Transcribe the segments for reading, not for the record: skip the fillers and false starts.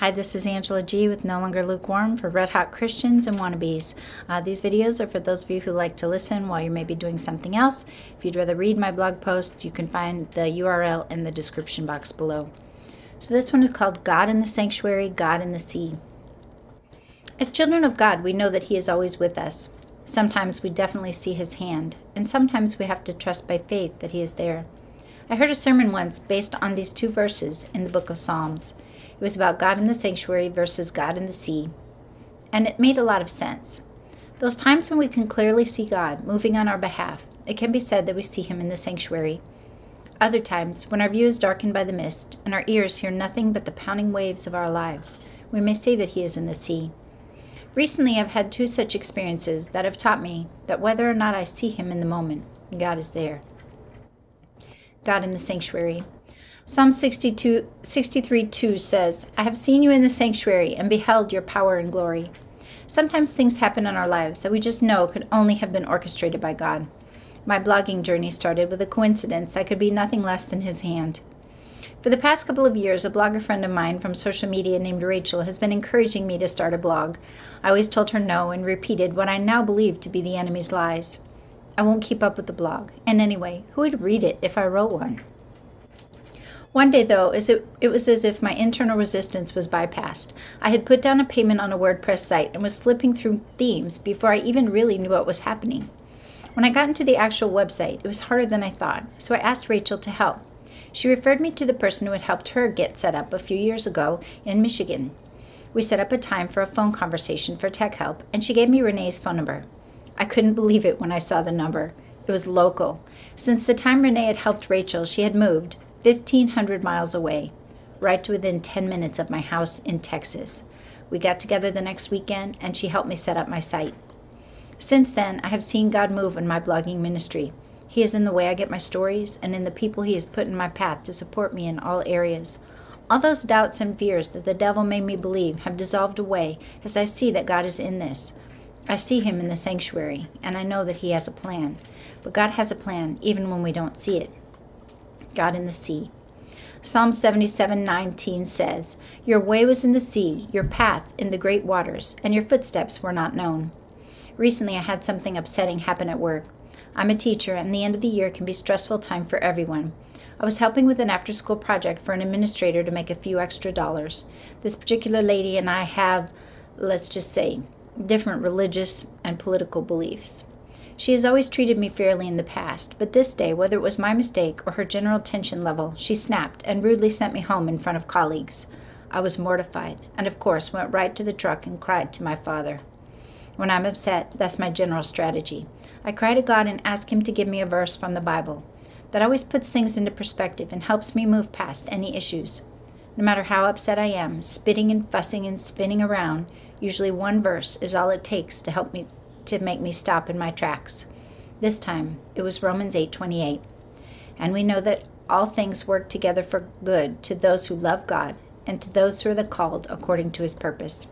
Hi, this is Angela G with No Longer Lukewarm for Red Hot Christians and Wannabes. These videos are for those of you who like to listen while you're maybe doing something else. If you'd rather read my blog post, you can find the URL in the description box below. So this one is called God in the Sanctuary, God in the Sea. As children of God, we know that He is always with us. Sometimes we definitely see His hand, and sometimes we have to trust by faith that He is there. I heard a sermon once based on these two verses in the book of Psalms. It was about God in the sanctuary versus God in the sea, and it made a lot of sense. Those times when we can clearly see God moving on our behalf, it can be said that we see Him in the sanctuary. Other times, when our view is darkened by the mist and our ears hear nothing but the pounding waves of our lives, we may say that He is in the sea. Recently, I've had two such experiences that have taught me that whether or not I see Him in the moment, God is there. God in the sanctuary. Psalm 63:2 says, I have seen you in the sanctuary and beheld your power and glory. Sometimes things happen in our lives that we just know could only have been orchestrated by God. My blogging journey started with a coincidence that could be nothing less than His hand. For the past couple of years, a blogger friend of mine from social media named Rachel has been encouraging me to start a blog. I always told her no and repeated what I now believe to be the enemy's lies. I won't keep up with the blog. And anyway, who would read it if I wrote one? One day, though, it was as if my internal resistance was bypassed. I had put down a payment on a WordPress site and was flipping through themes before I even really knew what was happening. When I got into the actual website, it was harder than I thought, so I asked Rachel to help. She referred me to the person who had helped her get set up a few years ago in Michigan. We set up a time for a phone conversation for tech help, and she gave me Renee's phone number. I couldn't believe it when I saw the number. It was local. Since the time Renee had helped Rachel, she had moved 1,500 miles away, right to within 10 minutes of my house in Texas. We got together the next weekend, and she helped me set up my site. Since then, I have seen God move in my blogging ministry. He is in the way I get my stories and in the people He has put in my path to support me in all areas. All those doubts and fears that the devil made me believe have dissolved away as I see that God is in this. I see Him in the sanctuary, and I know that He has a plan. But God has a plan even when we don't see it. God in the sea. Psalm 77:19 says, Your way was in the sea, your path in the great waters, and your footsteps were not known. Recently, I had something upsetting happen at work. I'm a teacher, and the end of the year can be a stressful time for everyone. I was helping with an after-school project for an administrator to make a few extra dollars. This particular lady and I have, let's just say, different religious and political beliefs. She has always treated me fairly in the past, but this day, whether it was my mistake or her general tension level, she snapped and rudely sent me home in front of colleagues. I was mortified, and of course went right to the truck and cried to my Father. When I'm upset, that's my general strategy. I cry to God and ask Him to give me a verse from the Bible. That always puts things into perspective and helps me move past any issues. No matter how upset I am, spitting and fussing and spinning around, usually one verse is all it takes to make me stop in my tracks. This time, it was Romans 8:28. And we know that all things work together for good to those who love God and to those who are the called according to His purpose.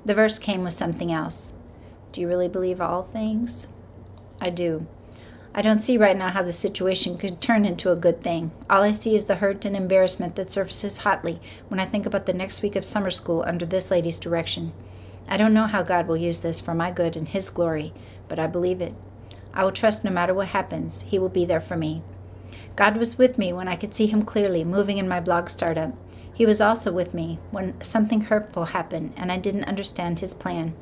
The verse came with something else. Do you really believe all things? I do. I don't see right now how the situation could turn into a good thing. All I see is the hurt and embarrassment that surfaces hotly when I think about the next week of summer school under this lady's direction. I don't know how God will use this for my good and His glory, but I believe it. I will trust no matter what happens, He will be there for me. God was with me when I could see Him clearly moving in my blog startup. He was also with me when something hurtful happened and I didn't understand His plan.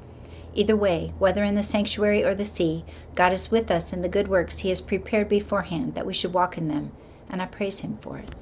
Either way, whether in the sanctuary or the sea, God is with us in the good works He has prepared beforehand that we should walk in them, and I praise Him for it.